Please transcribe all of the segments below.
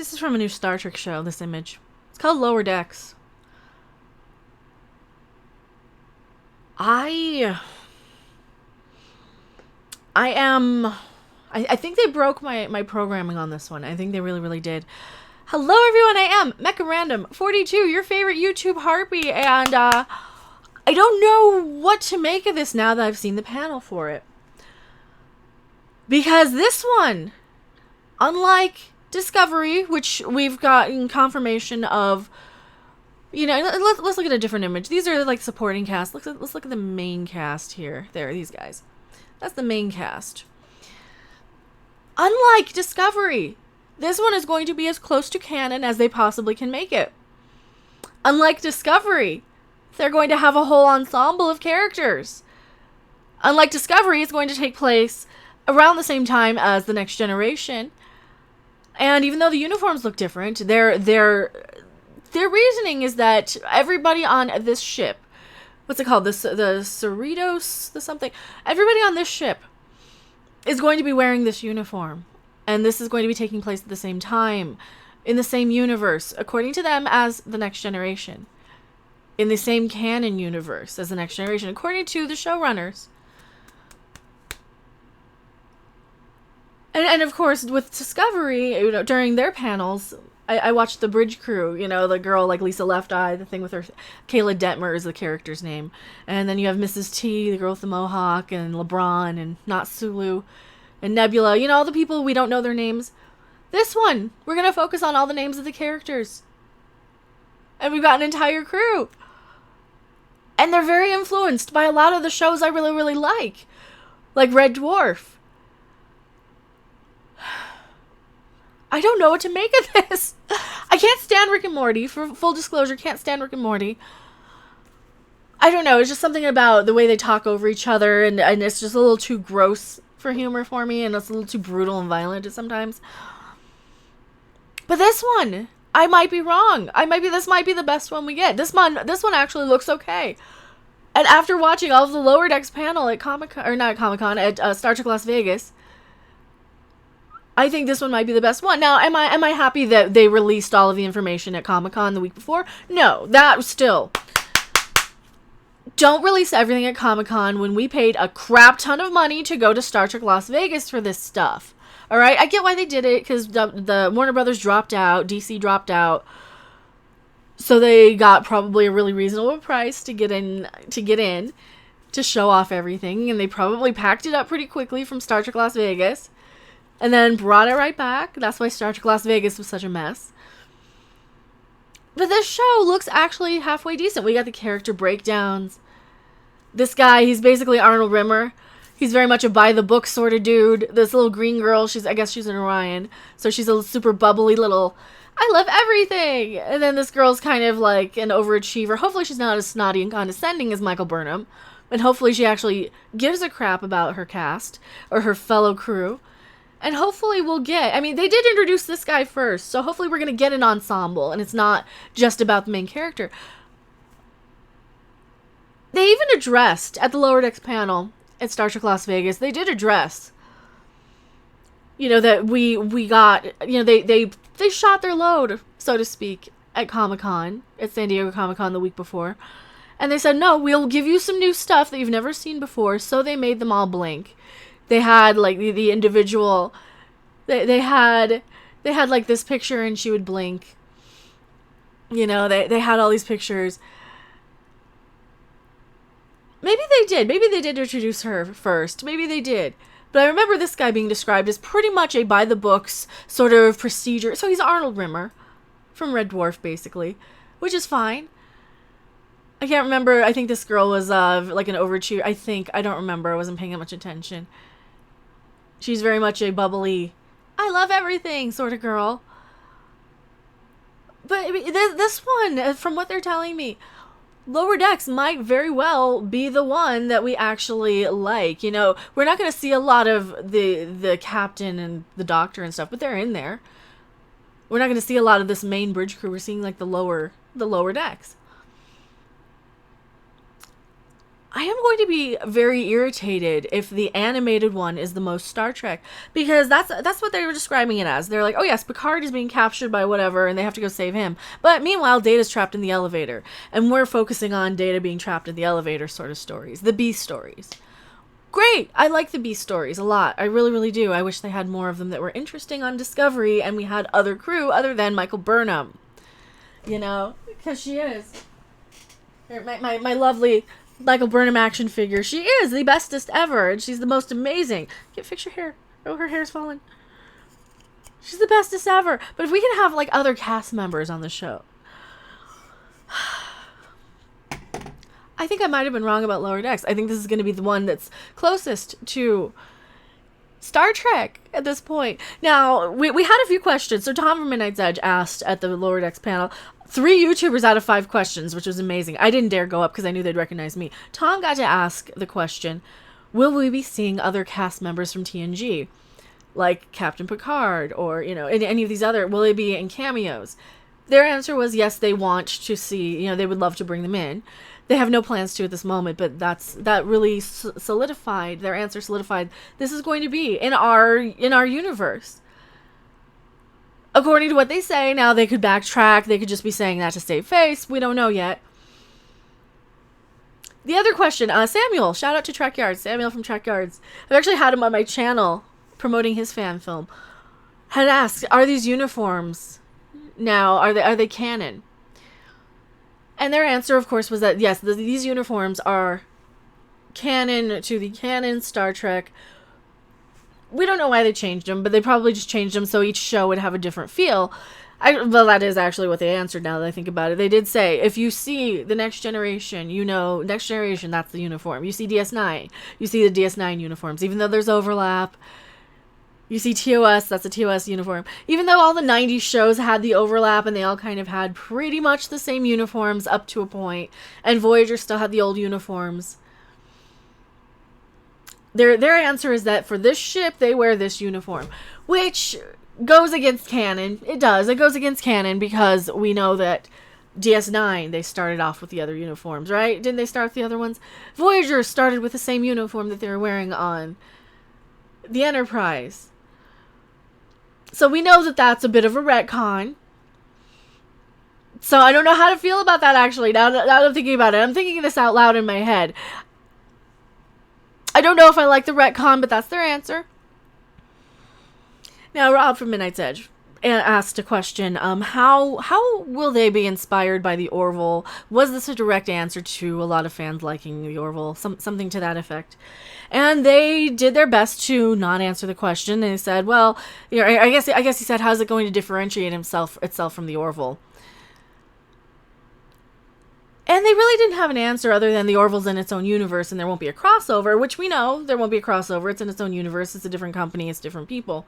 This is from a new Star Trek show, this image. It's called Lower Decks. I think they broke my programming on this one. I think they really, really did. Hello, everyone. I am Mecha Random 42, your favorite YouTube harpy, and I don't know what to make of this now that I've seen the panel for it. Because this one, unlike Discovery, which we've gotten confirmation of, you know, let's look at a different image. These are like supporting cast. Let's look at the main cast here. There, these guys. That's the main cast. Unlike Discovery, this one is going to be as close to canon as they possibly can make it. Unlike Discovery, they're going to have a whole ensemble of characters. Unlike Discovery, it's going to take place around the same time as The Next Generation. And even though the uniforms look different, their reasoning is that everybody on this ship, what's it called? The Cerritos, the something. Everybody on this ship is going to be wearing this uniform. And this is going to be taking place at the same time, in the same universe, according to them, as The Next Generation. In the same canon universe as The Next Generation, according to the showrunners. And of course, with Discovery, you know, during their panels, I watched the bridge crew, you know, the girl like Lisa Left Eye, the thing with her, Kayla Detmer is the character's name. And then you have Mrs. T, the girl with the mohawk, and LeBron, and Not Sulu, and Nebula, you know, all the people, we don't know their names. This one, we're going to focus on all the names of the characters. And we've got an entire crew. And they're very influenced by a lot of the shows I really, really like Red Dwarf. I don't know what to make of this. I can't stand Rick and Morty. For full disclosure, can't stand Rick and Morty. I don't know. It's just something about the way they talk over each other, and it's just a little too gross for humor for me, and it's a little too brutal and violent sometimes. But this one, I might be wrong. This might be the best one we get. This one actually looks okay. And after watching all of the Lower Decks panel at Comic-Con, or not at Comic-Con, at Star Trek Las Vegas, I think this one might be the best one. Now, am I happy that they released all of the information at Comic-Con the week before? No, that still. Don't release everything at Comic-Con when we paid a crap ton of money to go to Star Trek Las Vegas for this stuff. All right, I get why they did it, because the Warner Brothers dropped out, DC dropped out, so they got probably a really reasonable price to get in to show off everything, and they probably packed it up pretty quickly from Star Trek Las Vegas. And then brought it right back. That's why Star Trek Las Vegas was such a mess. But this show looks actually halfway decent. We got the character breakdowns. This guy, he's basically Arnold Rimmer. He's very much a by-the-book sort of dude. This little green girl, I guess she's an Orion. So she's a super bubbly little, I love everything. And then this girl's kind of like an overachiever. Hopefully she's not as snotty and condescending as Michael Burnham. And hopefully she actually gives a crap about her cast or her fellow crew. And hopefully we'll get, they did introduce this guy first, so hopefully we're going to get an ensemble, and it's not just about the main character. They even addressed, at the Lower Decks panel at Star Trek Las Vegas, they did address, you know, that we got, you know, they shot their load, so to speak, at Comic-Con, at San Diego Comic-Con the week before. And they said, no, we'll give you some new stuff that you've never seen before, so they made them all blink. They had, like, the individual, they had, like, this picture and she would blink. You know, they had all these pictures. Maybe they did introduce her first. Maybe they did. But I remember this guy being described as pretty much a by-the-books sort of procedure. So he's Arnold Rimmer from Red Dwarf, basically, which is fine. I can't remember. I think this girl was, like, an overachiever. I don't remember. I wasn't paying that much attention. She's very much a bubbly, I love everything sort of girl. But this one, from what they're telling me, Lower Decks might very well be the one that we actually like. You know, we're not going to see a lot of the captain and the doctor and stuff, but they're in there. We're not going to see a lot of this main bridge crew. We're seeing, like, the lower decks. I am going to be very irritated if the animated one is the most Star Trek, because that's what they were describing it as. They're like, oh yes, Picard is being captured by whatever, and they have to go save him. But meanwhile, Data's trapped in the elevator, and we're focusing on Data being trapped in the elevator sort of stories, the B stories. Great! I like the B stories a lot. I really, really do. I wish they had more of them that were interesting on Discovery, and we had other crew other than Michael Burnham. You know, because she is. My lovely Michael Burnham action figure. She is the bestest ever, and she's the most amazing. Get fix your hair. Oh, her hair's falling. She's the bestest ever. But if we can have like other cast members on the show. I think I might have been wrong about Lower Decks. I think this is going to be the one that's closest to Star Trek at this point. Now, we had a few questions. So Tom from Midnight's Edge asked at the Lower Decks panel 3 YouTubers out of 5 questions, which was amazing. I didn't dare go up because I knew they'd recognize me. Tom got to ask the question, will we be seeing other cast members from TNG? Like Captain Picard or, you know, any of these other, will they be in cameos? Their answer was yes, they want to see, you know, they would love to bring them in. They have no plans to at this moment, but that really solidified, their answer solidified, this is going to be in our universe. According to what they say, now they could backtrack, they could just be saying that to save face, we don't know yet. The other question, Samuel, shout out to Trek Yards, Samuel from Trek Yards. I've actually had him on my channel promoting his fan film. Had asked, are these uniforms now, are they canon? And their answer, of course, was that yes, these uniforms are canon to the canon Star Trek. We don't know why they changed them, but they probably just changed them so each show would have a different feel. Well, that is actually what they answered now that I think about it. They did say, if you see the Next Generation, you know, Next Generation, that's the uniform. You see DS9, you see the DS9 uniforms. Even though there's overlap, you see TOS, that's a TOS uniform. Even though all the 90s shows had the overlap and they all kind of had pretty much the same uniforms up to a point, and Voyager still had the old uniforms. Their answer is that for this ship, they wear this uniform, which goes against canon. It does. It goes against canon because we know that DS9, they started off with the other uniforms, right? Didn't they start with the other ones? Voyager started with the same uniform that they were wearing on the Enterprise. So we know that that's a bit of a retcon. So I don't know how to feel about that, actually, now that I'm thinking about it. I'm thinking this out loud in my head. I don't know if I like the retcon, but that's their answer. Now, Rob from Midnight's Edge asked a question. How will they be inspired by the Orville? Was this a direct answer to a lot of fans liking the Orville? Something to that effect. And they did their best to not answer the question. They said, well, you know, I guess he said, how's it going to differentiate itself from the Orville? And they really didn't have an answer other than the Orville's in its own universe and there won't be a crossover, which we know there won't be a crossover. It's in its own universe. It's a different company. It's different people.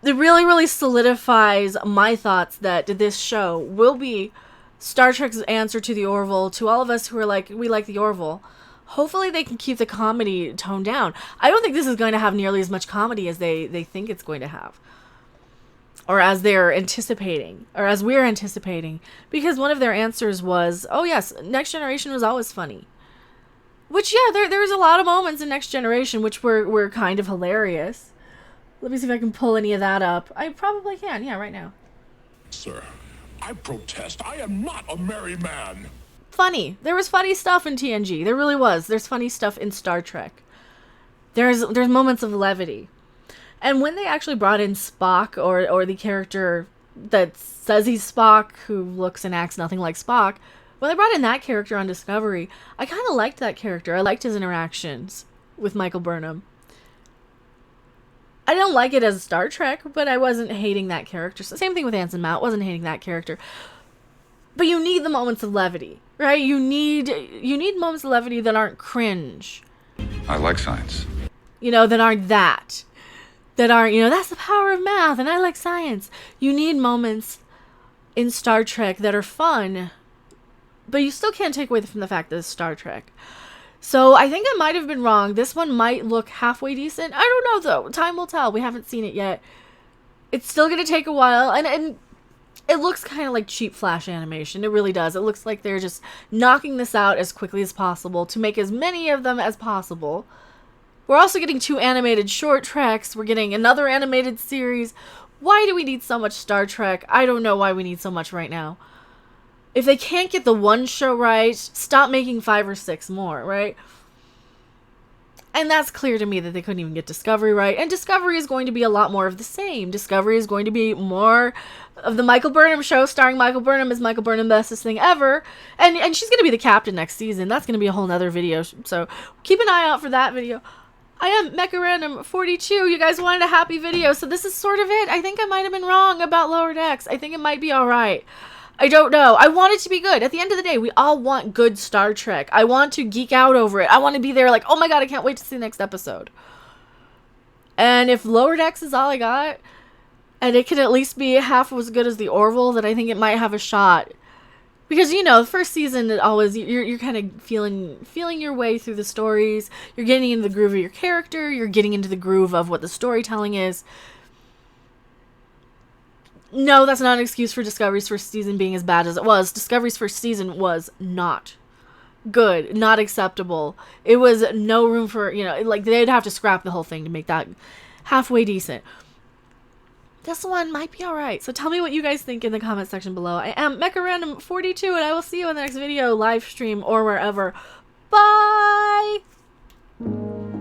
It really, really solidifies my thoughts that this show will be Star Trek's answer to the Orville, to all of us who are like, we like the Orville. Hopefully they can keep the comedy toned down. I don't think this is going to have nearly as much comedy as they think it's going to have. Or as they're anticipating, or as we're anticipating. Because one of their answers was, oh yes, Next Generation was always funny. Which, yeah, there's a lot of moments in Next Generation which were kind of hilarious. Let me see if I can pull any of that up. I probably can, yeah, right now. Sir, I protest. I am not a merry man. Funny. There was funny stuff in TNG. There really was. There's funny stuff in Star Trek. There's moments of levity. And when they actually brought in Spock, or the character that says he's Spock, who looks and acts nothing like Spock, when they brought in that character on Discovery, I kind of liked that character. I liked his interactions with Michael Burnham. I don't like it as Star Trek, but I wasn't hating that character. So same thing with Anson Mount, wasn't hating that character. But you need the moments of levity, right? You need moments of levity that aren't cringe. I like science. You know, that aren't that. That aren't, you know, that's the power of math and I like science. You need moments in Star Trek that are fun, but you still can't take away from the fact that it's Star Trek. So I think I might have been wrong. This one might look halfway decent. I don't know though. Time will tell. We haven't seen it yet. It's still going to take a while. And it looks kind of like cheap Flash animation. It really does. It looks like they're just knocking this out as quickly as possible to make as many of them as possible. We're also getting 2 animated short treks. We're getting another animated series. Why do we need so much Star Trek? I don't know why we need so much right now. If they can't get the one show right, stop making 5 or 6 more, right? And that's clear to me that they couldn't even get Discovery right. And Discovery is going to be a lot more of the same. Discovery is going to be more of the Michael Burnham show, starring Michael Burnham as Michael Burnham, bestest thing ever. And she's going to be the captain next season. That's going to be a whole nother video. So keep an eye out for that video. I am Mecha Random 42. You guys wanted a happy video, so this is sort of it. I think I might have been wrong about Lower Decks. I think it might be alright. I don't know. I want it to be good. At the end of the day, we all want good Star Trek. I want to geek out over it. I want to be there like, oh my god, I can't wait to see the next episode. And if Lower Decks is all I got, and it can at least be half as good as the Orville, then I think it might have a shot. Because, you know, the first season, it always, you're kind of feeling your way through the stories. You're getting into the groove of your character. You're getting into the groove of what the storytelling is. No, that's not an excuse for Discovery's first season being as bad as it was. Discovery's first season was not good, not acceptable. It was no room for, you know, like, they'd have to scrap the whole thing to make that halfway decent. This one might be alright. So tell me what you guys think in the comment section below. I am Mecha Random 42, and I will see you in the next video, live stream, or wherever. Bye!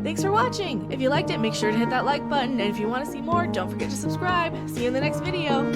Thanks for watching. If you liked it, make sure to hit that like button. And if you want to see more, don't forget to subscribe. See you in the next video.